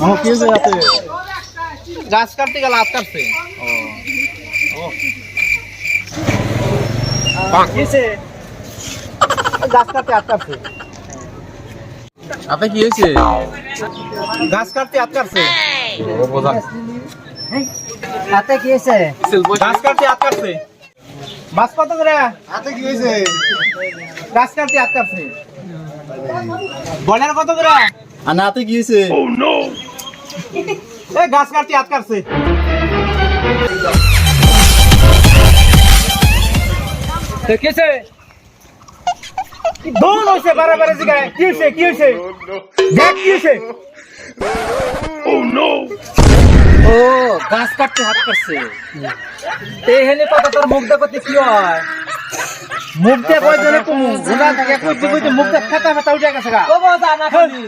কি হয়েছে রাতে? গাছ কাটতে গেলে হাত কাটছে। গাছ কাটতে হাত কাটছে। রাতে কি হয়েছে? গাছ কাটতে হাত কাটছে। হাতে কি হয়েছে? গাছ কাটতে হাত কাটছে। বাস কত করে? রাতে কি হয়েছে? গাছ কাটতে হাত কাটছে। বলের কত করে? আর রাতে কি হয়েছে? এ গাছ কাটতে হাত কাটছে। কেছে দৌড় হয়েছে বারে জিগায়। কি হয়েছে? কি হয়েছে? দেখ কি হয়েছে? ও গাছ কাটতে হাত কাটছে। এখানে কথা তোর মুখ দেখতে কি হয়? মুখ দিয়ে কই জলে কুমু গুনা থাকে কইতে কইতে মুখ দিয়ে ফাটা ফাটা উঠে গেছে গা। ও বাবা না খালি